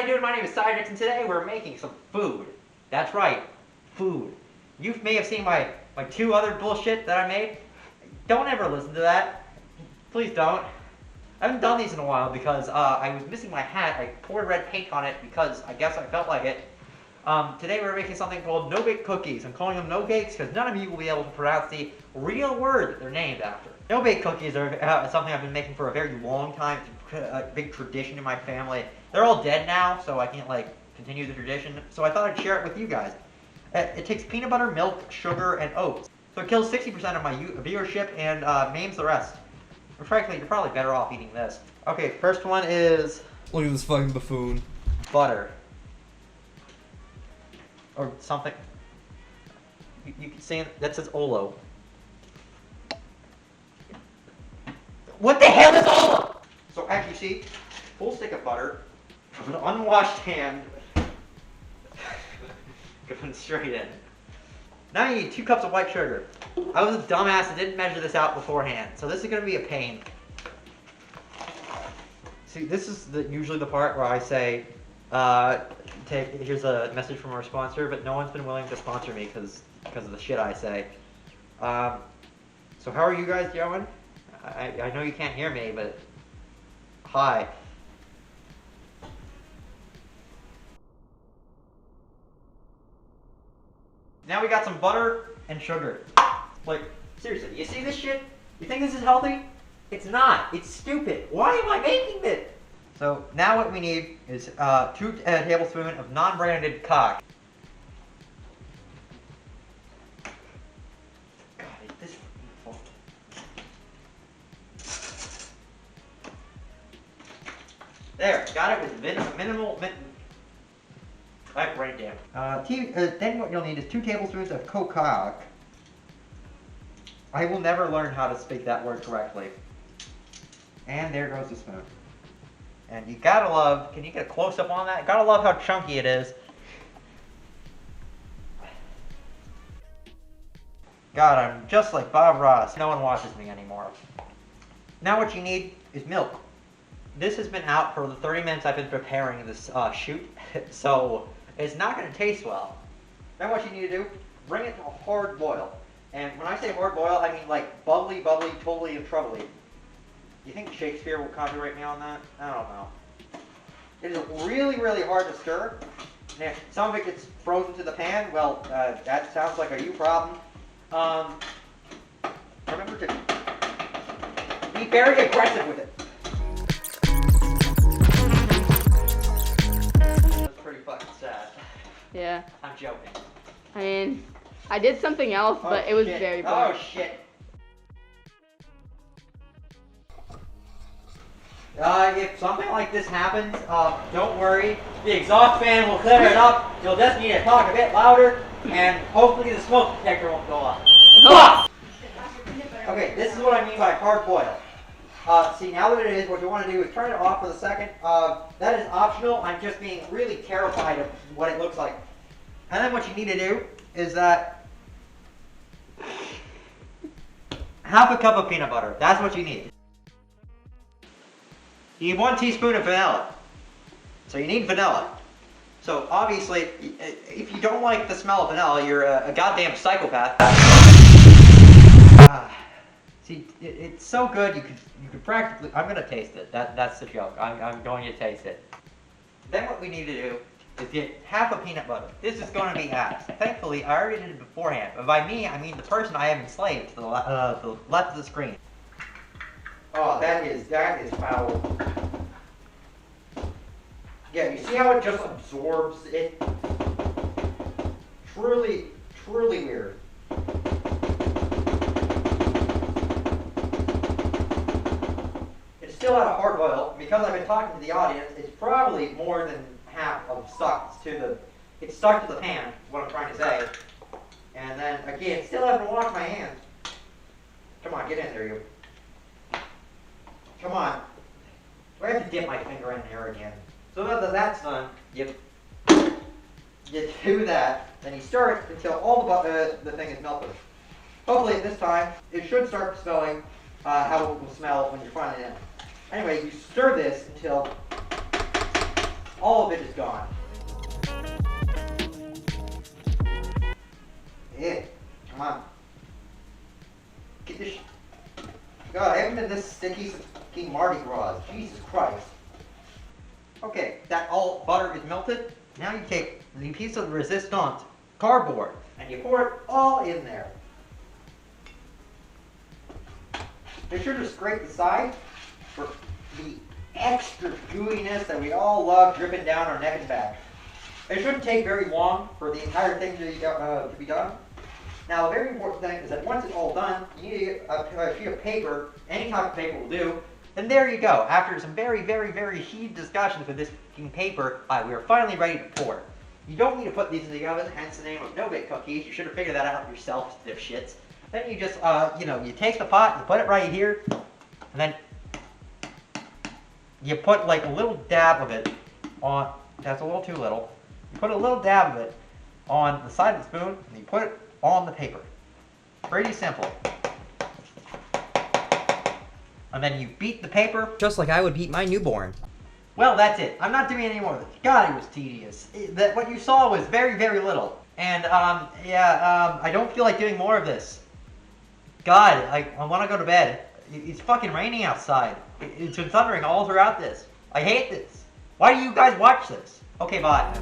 you doing? My name is Cyjax, and today we're making some food. That's right, food. You may have seen my 2 other bullshit that I made. Don't ever listen to that. Please don't. I haven't done these in a while because I was missing my hat. I poured red paint on it because I guess I felt like it. Today we're making something called no-bake cookies. I'm calling them no-bakes because none of you will be able to pronounce the real word that they're named after. No-bake cookies are something I've been making for a very long time. It's a big tradition in my family. They're all dead now, so I can't continue the tradition. So I thought I'd share it with you guys. It takes peanut butter, milk, sugar, and oats. So it kills 60% of my viewership and maims the rest. But frankly, you're probably better off eating this. Okay, first one is... Look at this fucking buffoon. Butter. Or something. You can see that says Olo. What the hell is Olo? So as you see, full stick of butter from an unwashed hand. Going straight in. Now you need 2 cups of white sugar. I was a dumbass and didn't measure this out beforehand, so this is going to be a pain. See, this is usually the part where I say, here's a message from our sponsor, but no one's been willing to sponsor me because of the shit I say. So how are you guys doing? I know you can't hear me, but hi. Now we got some butter and sugar. Like, seriously, you see this shit? You think this is healthy? It's not. It's stupid. Why am I making this? So now what we need is 2 tablespoons of non-branded cock. God, is this full? There, got it with minimal. I have brain damage. Then what you'll need is 2 tablespoons of cocoa. I will never learn how to speak that word correctly. And there goes the spoon. And you gotta love, can you get a close-up on that? Gotta love how chunky it is. God, I'm just like Bob Ross. No one watches me anymore. Now what you need is milk. This has been out for the 30 minutes I've been preparing this shoot, so it's not going to taste well. Then what you need to do, bring it to a hard boil. And when I say hard boil, I mean like bubbly, totally and troubly. You think Shakespeare will copyright me on that? I don't know. It is really, really hard to stir. And if some of it gets frozen to the pan, well, that sounds like a you problem. Remember to be very aggressive with it. That's pretty fucking sad. Yeah. I'm joking. I mean, I did something else, but it was very boring. Oh shit. If something like this happens, don't worry. The exhaust fan will clear it up. You'll just need to talk a bit louder, and hopefully the smoke detector won't go off. Fuck! Okay, this is what I mean by hard boil. See, now that it is, what you want to do is turn it off for the second. That is optional. I'm just being really terrified of what it looks like. And then what you need to do is that half a cup of peanut butter. That's what you need. You need 1 teaspoon of vanilla. So you need vanilla. So obviously, if you don't like the smell of vanilla, you're a goddamn psychopath. See, it's so good you could practically. I'm gonna taste it. That's the joke. I'm going to taste it. Then what we need to do is get half a peanut butter. This is going to be half. Thankfully, I already did it beforehand. But by me, I mean the person I have enslaved to the left of the screen. Oh, that is foul. Yeah, you see how it just absorbs it? Truly weird. It's still at a hard boil. Because I've been talking to the audience, it's probably more than half of it's stuck to the pan, what I'm trying to say. And then, again, still haven't washed my hands. Come on, get in there, you. Come on. Do I have to dip my finger in there again? So now that that's done, you do that, then you stir it until all the thing is melted. Hopefully at this time, it should start smelling how it will smell when you're finally in. Anyway, you stir this until all of it is gone. Yeah, come on. Get this. God, I haven't been this sticky since fucking Mardi Gras. Jesus Christ. Okay, that all butter is melted. Now you take the piece of resistant cardboard and you pour it all in there. Make sure to scrape the side for the extra gooiness that we all love dripping down our neck and back. It shouldn't take very long for the entire thing to be done. Now, the very important thing is that once it's all done, you need to get a sheet of paper. Any type of paper will do. And there you go. After some very, very, very heated discussions with this fucking paper, we are finally ready to pour. You don't need to put these in the oven, hence the name of no-bake cookies. You should have figured that out yourself, dipshits. Then you just, you take the pot, you put it right here, and then you put like a little dab of it on, that's a little too little. You put a little dab of it on the side of the spoon, and you put it on the paper. Pretty simple. And then you beat the paper just like I would beat my newborn. Well, that's it. I'm not doing any more of this. God, it was tedious. What you saw was very, very little. And, I don't feel like doing more of this. God, I want to go to bed. It's fucking raining outside. It's been thundering all throughout this. I hate this. Why do you guys watch this? Okay, bye.